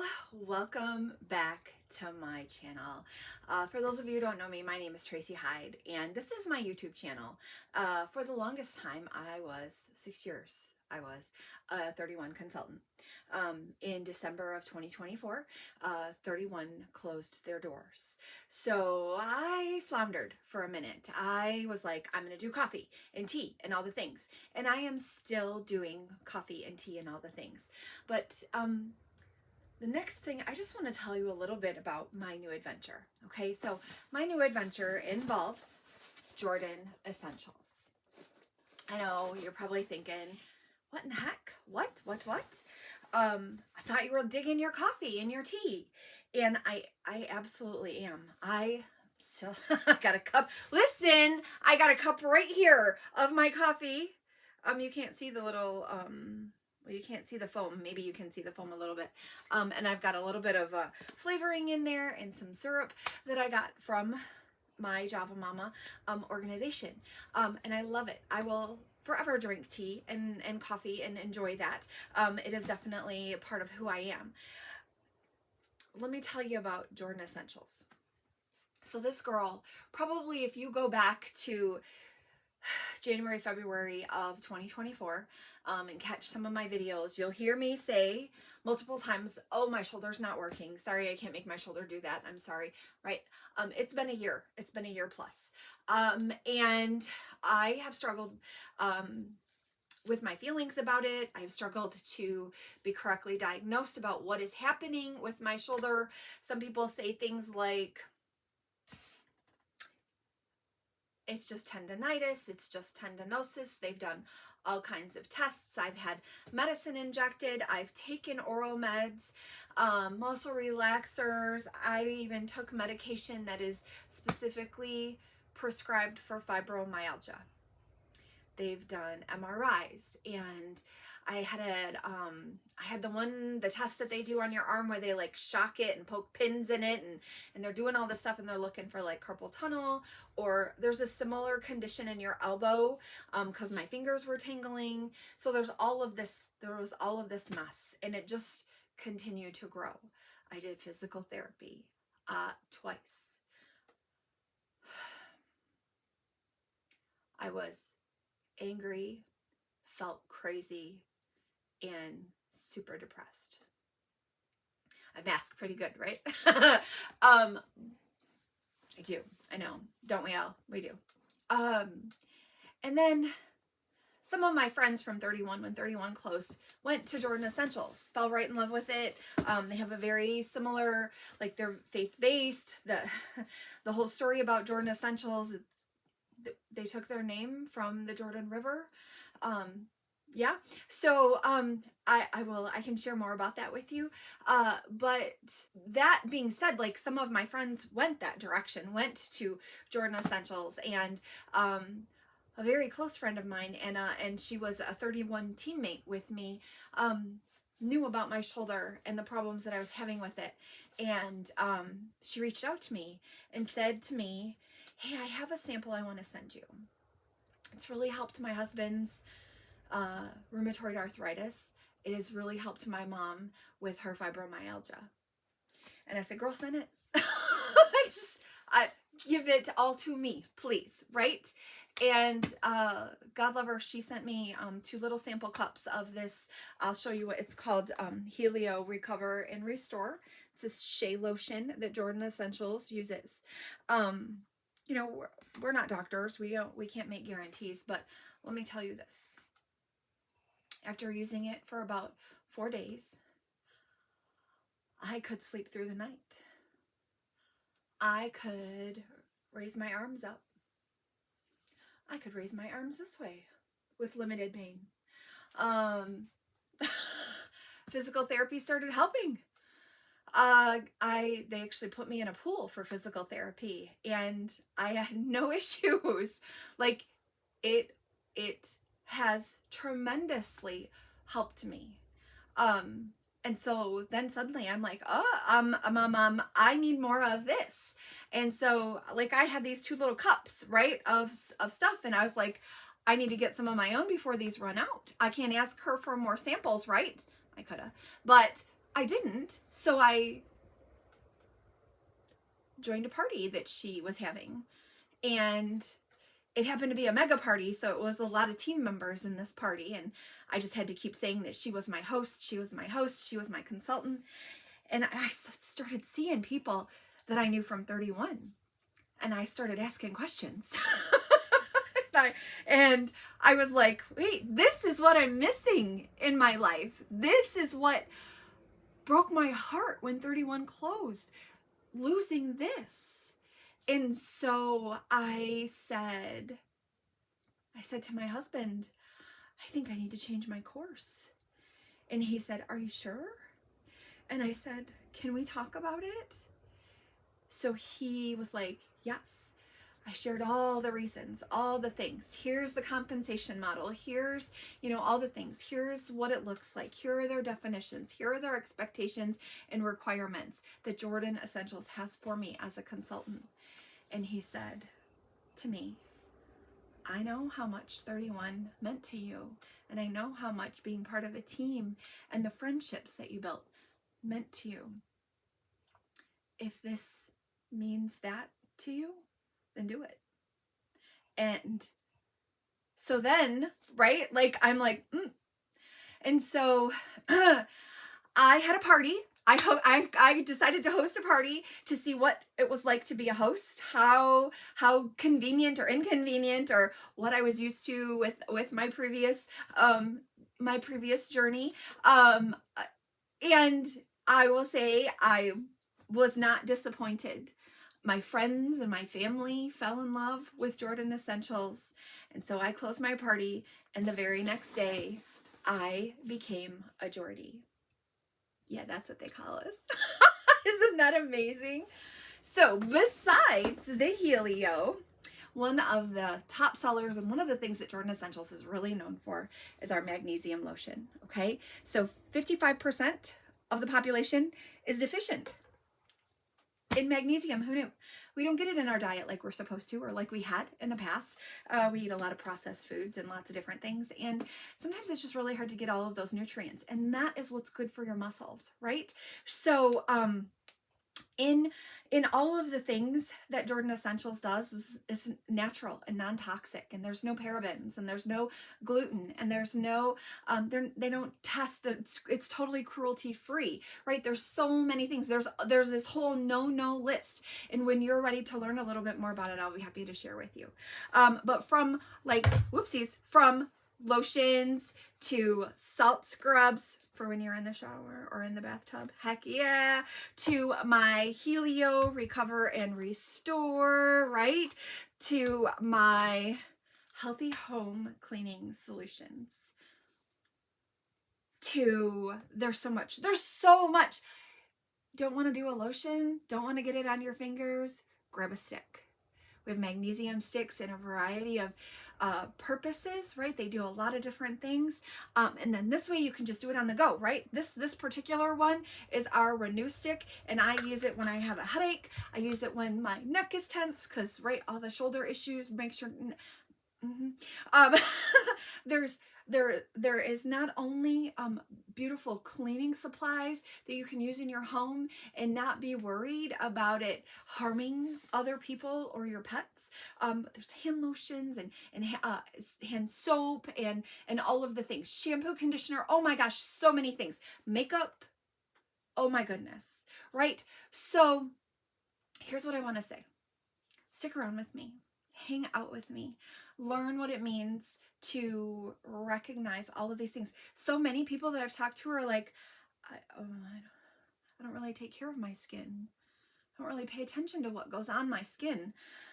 Well, welcome back to my channel. For those of you who don't know me, my name is Tracy Hyde, and this is my YouTube channel. For the longest time, I was 6 years. I was a 31 consultant. In December of 2024, 31 closed their doors. So I floundered for a minute. I was like, I'm going to do coffee and tea and all the things. And I am still doing coffee and tea and all the things. But the next thing, I just want to tell you a little bit about my new adventure. Okay, so my new adventure involves Jordan Essentials. I know you're probably thinking, what in the heck? What? I thought you were digging your coffee and your tea. And I absolutely am. I still got a cup. Listen, I got a cup right here of my coffee. You can't see the little, well, you can't see the foam. Maybe you can see the foam a little bit. And I've got a little bit of flavoring in there and some syrup that I got from my Java Mama organization. And I love it. I will forever drink tea and coffee and enjoy that. It is definitely part of who I am. Let me tell you about Jordan Essentials. So this girl, probably if you go back to January, February of 2024, and catch some of my videos, you'll hear me say multiple times, oh, my shoulder's not working. Sorry, I can't make my shoulder do that. I'm sorry, right? It's been a year. It's been a year plus. And I have struggled with my feelings about it. I've struggled to be correctly diagnosed about what is happening with my shoulder. Some people say things like, it's just tendonitis, it's just tendinosis. They've done all kinds of tests. I've had medicine injected. I've taken oral meds, muscle relaxers. I even took medication that is specifically prescribed for fibromyalgia. They've done MRIs, and I had the test that they do on your arm where they like shock it and poke pins in it, and they're doing all this stuff, and they're looking for like carpal tunnel, or there's a similar condition in your elbow because my fingers were tingling. So there was all of this mess, and it just continued to grow. I did physical therapy twice. I was angry, felt crazy, and super depressed. I mask pretty good, right? I do. I know. Don't we all? We do. And then some of my friends from 31, when 31 closed, went to Jordan Essentials, fell right in love with it. They have a very similar, like they're faith-based. The whole story about Jordan Essentials, they took their name from the Jordan River. Yeah. So, I can share more about that with you. But that being said, like some of my friends went that direction, went to Jordan Essentials, and, a very close friend of mine, and she was a 31 teammate with me, knew about my shoulder and the problems that I was having with it. And, she reached out to me and said to me, hey, I have a sample I want to send you. It's really helped my husband's rheumatoid arthritis. It has really helped my mom with her fibromyalgia. And I said, girl, send it. Give it all to me, please, right? And God love her, she sent me 2 little sample cups of this. I'll show you what it's called, Helio Recover and Restore. It's a shea lotion that Jordan Essentials uses. You know, we're not doctors. We can't make guarantees, but let me tell you this. After using it for about 4 days, I could sleep through the night. I could raise my arms up. I could raise my arms this way with limited pain. Physical therapy started helping. They actually put me in a pool for physical therapy, and I had no issues. Like it has tremendously helped me. And so then suddenly I'm like, I need more of this. And so like I had these 2 little cups, right, of stuff, and I was like, I need to get some of my own before these run out. I can't ask her for more samples, right? I coulda, but I didn't. So I joined a party that she was having. And it happened to be a mega party, so it was a lot of team members in this party. And I just had to keep saying that she was my host, she was my host, she was my consultant. And I started seeing people that I knew from 31. And I started asking questions. and I was like, wait, this is what I'm missing in my life. This is what broke my heart when 31 closed, losing this. And so I said to my husband, I think I need to change my course. And he said, are you sure? And I said, can we talk about it? So he was like, yes. I shared all the reasons, all the things. Here's the compensation model. Here's, all the things. Here's what it looks like. Here are their definitions. Here are their expectations and requirements that Jordan Essentials has for me as a consultant. And he said to me, I know how much 31 meant to you, and I know how much being part of a team and the friendships that you built meant to you. If this means that to you, then do it. And so then, right, I'm like, And so I had a party. I decided to host a party to see what it was like to be a host, how convenient or inconvenient, or what I was used to with my previous journey. And I will say I was not disappointed. My friends and my family fell in love with Jordan Essentials. And so I closed my party, and the very next day I became a Jordy. Yeah, that's what they call us. Isn't that amazing? So besides the Helio, one of the top sellers and one of the things that Jordan Essentials is really known for is our magnesium lotion. Okay, so 55% of the population is deficient in magnesium. Who knew? We don't get it in our diet like we're supposed to, or like we had in the past. We eat a lot of processed foods and lots of different things, and sometimes it's just really hard to get all of those nutrients, and that is what's good for your muscles, right? So in all of the things that Jordan Essentials does is natural and non-toxic, and there's no parabens, and there's no gluten, and there's no they don't test that it's totally cruelty free, right? There's so many things. There's this whole no list, and when you're ready to learn a little bit more about it, I'll be happy to share with you. But from from lotions to salt scrubs for when you're in the shower or in the bathtub, heck yeah, to my Helio Recover and Restore, right, to my healthy home cleaning solutions, to there's so much. Don't want to do a lotion? Don't want to get it on your fingers? Grab a stick. We have magnesium sticks in a variety of purposes, right? They do a lot of different things. And then this way you can just do it on the go, right? This particular one is our Renew stick, and I use it when I have a headache. I use it when my neck is tense because, right, all the shoulder issues, make sure... there is not only beautiful cleaning supplies that you can use in your home and not be worried about it harming other people or your pets. There's hand lotions and hand soap and all of the things. Shampoo, conditioner, oh my gosh, so many things. Makeup, oh my goodness, right? So here's what I want to say. Stick around with me. Hang out with me. Learn what it means to recognize all of these things. So many people that I've talked to are like, I don't really take care of my skin. I don't really pay attention to what goes on my skin.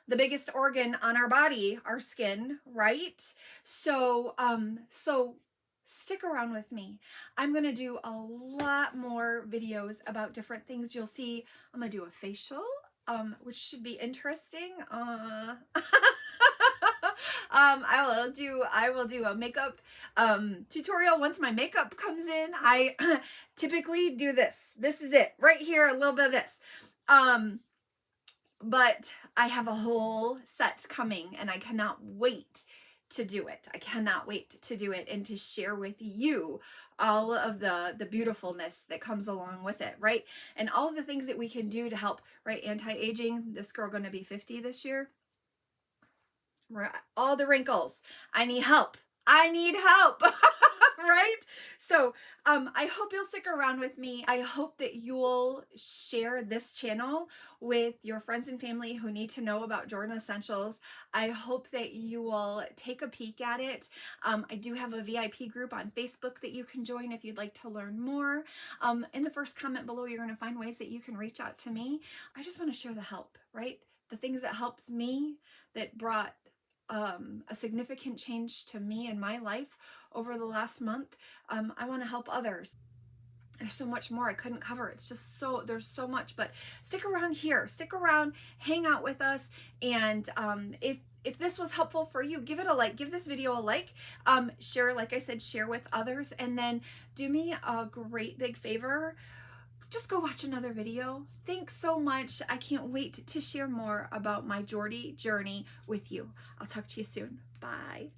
The biggest organ on our body, our skin, right? So stick around with me. I'm going to do a lot more videos about different things. You'll see I'm going to do a facial, which should be interesting. I will do a makeup tutorial once my makeup comes in. I typically do this. This is it right here, a little bit of this. But I have a whole set coming, and I cannot wait to do it. I cannot wait to do it and to share with you all of the beautifulness that comes along with it, right? And all of the things that we can do to help, right? Anti-aging. This girl going to be 50 this year. All the wrinkles. I need help. I need help. Right? So I hope you'll stick around with me. I hope that you'll share this channel with your friends and family who need to know about Jordan Essentials. I hope that you will take a peek at it. I do have a VIP group on Facebook that you can join if you'd like to learn more. In the first comment below, you're going to find ways that you can reach out to me. I just want to share the help, right? The things that helped me, that brought a significant change to me in my life over the last month. I want to help others. There's so much more I couldn't cover. It's just there's so much, but stick around here, stick around, hang out with us. And if this was helpful for you, give it a like, give this video a like, share, like I said, share with others, and then do me a great big favor. Just go watch another video. Thanks so much. I can't wait to share more about my Jordy journey with you. I'll talk to you soon. Bye.